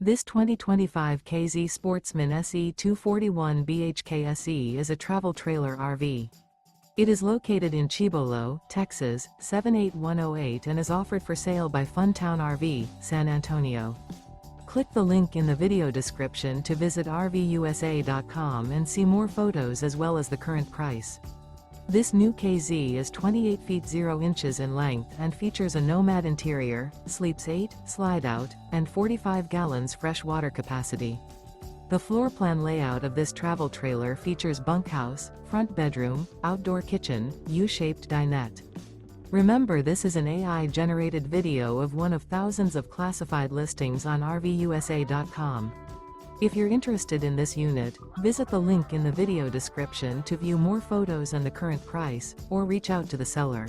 This 2025 K-Z Sportsmen SE 241 BHK SE is a travel trailer RV. It is located in Cibolo, Texas, 78108 and is offered for sale by Funtown RV, San Antonio. Click the link in the video description to visit RVUSA.com and see more photos as well as the current price. This new K-Z is 28 feet 0 inches in length and features a NOMAD interior, sleeps 8, slide-out, and 45 gallons fresh water capacity. The floor plan layout of this travel trailer features bunkhouse, front bedroom, outdoor kitchen, U-shaped dinette. Remember, this is an AI-generated video of one of thousands of classified listings on RVUSA.com. If you're interested in this unit, visit the link in the video description to view more photos and the current price, or reach out to the seller.